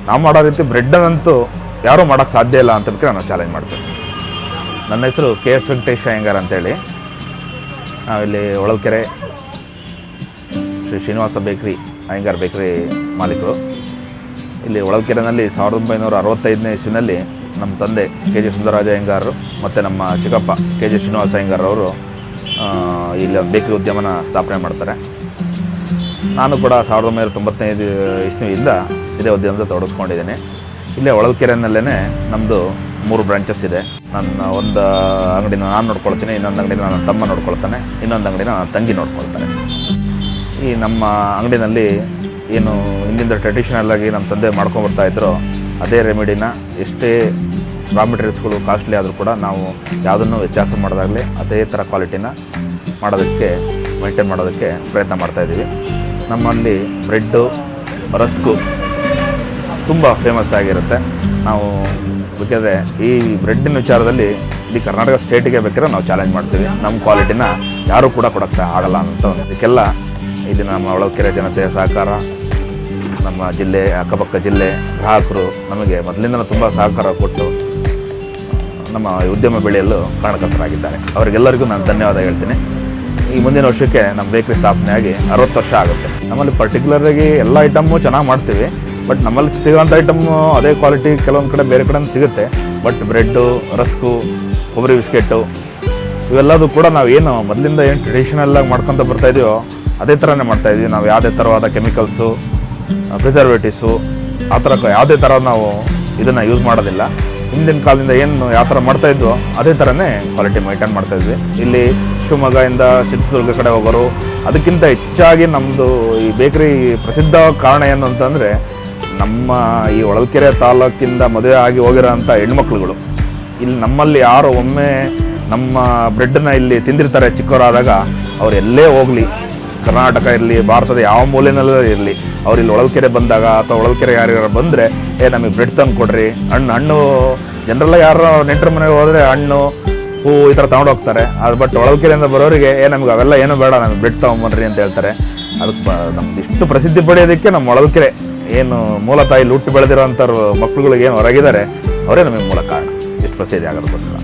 ನಾವು ಮಾಡೋ ರೀತಿ ಬ್ರೆಡ್ಡನ್ನಂತೂ ಯಾರೂ ಮಾಡೋಕ್ಕೆ ಸಾಧ್ಯ ಇಲ್ಲ ಅಂತ ನಾನು ಚಾಲೆಂಜ್ ಮಾಡ್ತೀನಿ. ನನ್ನ ಹೆಸರು KS ವೆಂಕಟೇಶ್ ಅಯ್ಯಂಗಾರ್ ಅಂತೇಳಿ. ನಾವಿಲ್ಲಿ ಹೊಳಲ್ಕೆರೆ ಶ್ರೀ ಶ್ರೀನಿವಾಸ ಬೇಕ್ರಿ ಅಯ್ಯಂಗಾರ್ ಬೇಕ್ರಿ ಮಾಲೀಕರು. ಇಲ್ಲಿ ಹೊಳಲ್ಕೆರೆನಲ್ಲಿ 1965ನೇ ಇಸ್ವಿನಲ್ಲಿ ನಮ್ಮ ತಂದೆ KG ಸುಂದರರಾಜ ಅಯ್ಯಂಗಾರರು ಮತ್ತು ನಮ್ಮ ಚಿಕ್ಕಪ್ಪ KG ಶ್ರೀನಿವಾಸ ಅಯ್ಯಂಗಾರ್ ಅವರು ಇಲ್ಲಿ ಒಂದು ಬೇಕ್ರಿ ಉದ್ಯಮನ ಸ್ಥಾಪನೆ ಮಾಡ್ತಾರೆ. ನಾನು ಕೂಡ 1995 ಇಸ್ವಿಯಿಂದ ಇದೇ ಉದ್ಯಮದ ತೊಡಗಿಸ್ಕೊಂಡಿದ್ದೀನಿ. ಇಲ್ಲೇ ಹೊಳಲ್ಕೆರೆಯಲ್ಲೇ ನಮ್ಮದು 3 ಬ್ರಾಂಚಸ್ ಇದೆ. ನನ್ನ ಒಂದು ಅಂಗಡಿನ ನಾನು ನೋಡ್ಕೊಳ್ತೀನಿ, ಇನ್ನೊಂದು ಅಂಗಡಿನ ನನ್ನ ತಮ್ಮ ನೋಡ್ಕೊಳ್ತಾನೆ, ಇನ್ನೊಂದು ಅಂಗಡಿನ ನನ್ನ ತಂಗಿ ನೋಡ್ಕೊಳ್ತಾನೆ. ಈ ನಮ್ಮ ಅಂಗಡಿನಲ್ಲಿ ಏನು ಹಿಂದಿಂದ ಟ್ರೆಡಿಷನಲ್ ಆಗಿ ನಮ್ಮ ತಂದೆ ಮಾಡ್ಕೊಂಬರ್ತಾಯಿದ್ರು ಅದೇ ರೆಮಿಡಿನ ಎಷ್ಟೇ ರಾ ಮೆಟೀರಿಯಲ್ಸ್ಗಳು ಕಾಸ್ಟ್ಲಿ ಆದರೂ ಕೂಡ ನಾವು ಯಾವುದನ್ನು ವ್ಯತ್ಯಾಸ ಮಾಡೋದಾಗಲಿ ಅದೇ ಥರ ಕ್ವಾಲಿಟಿನ ಮಾಡೋದಕ್ಕೆ ಮೈಂಟೈನ್ ಮಾಡೋದಕ್ಕೆ ಪ್ರಯತ್ನ ಮಾಡ್ತಾಯಿದ್ದೀವಿ. ನಮ್ಮಲ್ಲಿ ಬ್ರೆಡ್ಡು ರಸ್ಕು ತುಂಬ ಫೇಮಸ್ ಆಗಿರುತ್ತೆ. ನಾವು ಬೇಕಾದರೆ ಈ ಬ್ರೆಡ್ಡಿನ ವಿಚಾರದಲ್ಲಿ ಇಡೀ ಕರ್ನಾಟಕ ಸ್ಟೇಟಿಗೆ ಬೇಕಾದ್ರೆ ನಾವು ಚಾಲೆಂಜ್ ಮಾಡ್ತೀವಿ. ನಮ್ಮ ಕ್ವಾಲಿಟಿನ ಯಾರೂ ಕೂಡ ಕೊಡೋಕ್ಕೆ ಆಗಲ್ಲ ಅಂತ. ಇದಕ್ಕೆಲ್ಲ ಇದು ನಮ್ಮ ಹೊಳಲ್ಕೆರೆ ಜನತೆಯ ಸಹಕಾರ, ನಮ್ಮ ಜಿಲ್ಲೆ ಅಕ್ಕಪಕ್ಕ ಜಿಲ್ಲೆ ಗ್ರಾಹಕರು ನಮಗೆ ಮೊದಲಿಂದ ತುಂಬ ಸಹಕಾರ ಕೊಟ್ಟು ನಮ್ಮ ಉದ್ಯಮ ಬೆಳೆಯಲು ಕಾರಣಕರ್ತರಾಗಿದ್ದಾರೆ. ಅವರಿಗೆಲ್ಲರಿಗೂ ನಾನು ಧನ್ಯವಾದ ಹೇಳ್ತೀನಿ. ಈ ಮುಂದಿನ ವರ್ಷಕ್ಕೆ ನಮ್ಮ ಬೇಕ್ರಿ ಸ್ಥಾಪನೆಯಾಗಿ 60 ವರ್ಷ ಆಗುತ್ತೆ. ನಮ್ಮಲ್ಲಿ ಪರ್ಟಿಕ್ಯುಲರಾಗಿ ಎಲ್ಲ ಐಟಮ್ಮು ಚೆನ್ನಾಗಿ ಮಾಡ್ತೀವಿ. ಬಟ್ ನಮ್ಮಲ್ಲಿ ಸಿಗೋಂಥ ಐಟಮ್ಮು ಅದೇ ಕ್ವಾಲಿಟಿ ಕೆಲವೊಂದು ಕಡೆ ಬೇರೆ ಕಡೆ ಸಿಗುತ್ತೆ. ಬಟ್ ಬ್ರೆಡ್ಡು, ರಸ್ಕು, ಕೊಬ್ಬರಿ ಬಿಸ್ಕೆಟು ಇವೆಲ್ಲದೂ ಕೂಡ ನಾವು ಏನು ಮೊದಲಿಂದ ಏನು ಟ್ರೆಡಿಷನಲ್ಲಾಗಿ ಮಾಡ್ಕೊತ ಬರ್ತಾಯಿದ್ದೀವೋ ಅದೇ ಥರನೇ ಮಾಡ್ತಾಯಿದ್ವಿ. ನಾವು ಯಾವುದೇ ಥರವಾದ ಕೆಮಿಕಲ್ಸು, ಪ್ರಿಸರ್ವೇಟಿವ್ಸು ಆ ಥರ ಯಾವುದೇ ಥರ ನಾವು ಇದನ್ನು ಯೂಸ್ ಮಾಡೋದಿಲ್ಲ. ಹಿಂದಿನ ಕಾಲದಿಂದ ಏನು ಯಾವ ಥರ ಮಾಡ್ತಾಯಿದ್ವೋ ಅದೇ ಥರನೇ ಕ್ವಾಲಿಟಿ ಮೈಂಟೈನ್ ಮಾಡ್ತಾಯಿದ್ವಿ. ಇಲ್ಲಿ ಶಿವಮೊಗ್ಗದಿಂದ ಚಿತ್ರದುರ್ಗ ಕಡೆ ಹೋಗೋರು ಅದಕ್ಕಿಂತ ಹೆಚ್ಚಾಗಿ ನಮ್ಮದು ಈ ಬೇಕ್ರಿ ಪ್ರಸಿದ್ಧ ಕಾರಣ ಏನು ಅಂತಂದರೆ ನಮ್ಮ ಈ ಹೊಳಲ್ಕೆರೆ ತಾಲೂಕಿಂದ ಮದುವೆ ಆಗಿ ಹೋಗಿರೋಂಥ ಹೆಣ್ಮಕ್ಳುಗಳು ಇಲ್ಲಿ ನಮ್ಮಲ್ಲಿ ಯಾರು ಒಮ್ಮೆ ನಮ್ಮ ಬ್ರೆಡ್ಡನ್ನ ಇಲ್ಲಿ ತಿಂದಿರ್ತಾರೆ ಚಿಕ್ಕವರಾದಾಗ, ಅವ್ರು ಎಲ್ಲೇ ಹೋಗಲಿ, ಕರ್ನಾಟಕ ಇರಲಿ, ಭಾರತದ ಯಾವ ಮೂಲೆಯಲ್ಲೇ ಇರಲಿ, ಅವ್ರು ಇಲ್ಲಿ ಹೊಳಲ್ಕೆರೆ ಬಂದಾಗ ಅಥವಾ ಹೊಳಲ್ಕೆರೆ ಯಾರ್ಯಾರು ಬಂದರೆ ನಮಗೆ ಬ್ರೆಡ್ ತಂದು ಕೊಡ್ರಿ, ಹಣ್ಣು ಜನರೆಲ್ಲ ಯಾರು ನೆಂಟರ ಮನೆಗೆ ಹೋದರೆ ಹಣ್ಣು ಹೂವು ಈ ಥರ ತೊಗೊಂಡು ಹೋಗ್ತಾರೆ. ಅದು ಬಟ್ ಹೊಳಲ್ಕೆರೆಯಿಂದ ಬರೋರಿಗೆ ನಮಗೆ ಅವೆಲ್ಲ ಏನೂ ಬೇಡ, ನಮಗೆ ಬ್ರೆಡ್ ತೊಗೊಂಬನ್ರಿ ಅಂತ ಹೇಳ್ತಾರೆ. ಅದಕ್ಕೆ ನಮ್ದು ಇಷ್ಟು ಪ್ರಸಿದ್ಧಿ ಪಡೆಯೋದಕ್ಕೆ ನಮ್ಮ ಹೊಳಲ್ಕೆರೆ ಏನು ಮೂಲತಃ ಇಲ್ಲಿ ಹುಟ್ಟು ಬೆಳೆದಿರೋಂಥವ್ರು ಮಕ್ಳುಗಳಿಗೆ ಏನು ಹೊರಗಿದ್ದಾರೆ ಅವರೇ ನಮಗೆ ಮೂಲ ಕಾರಣ ಇಷ್ಟು ಪ್ರಸಿದ್ಧಿ ಆಗೋದಕ್ಕೋಸ್ಕರ.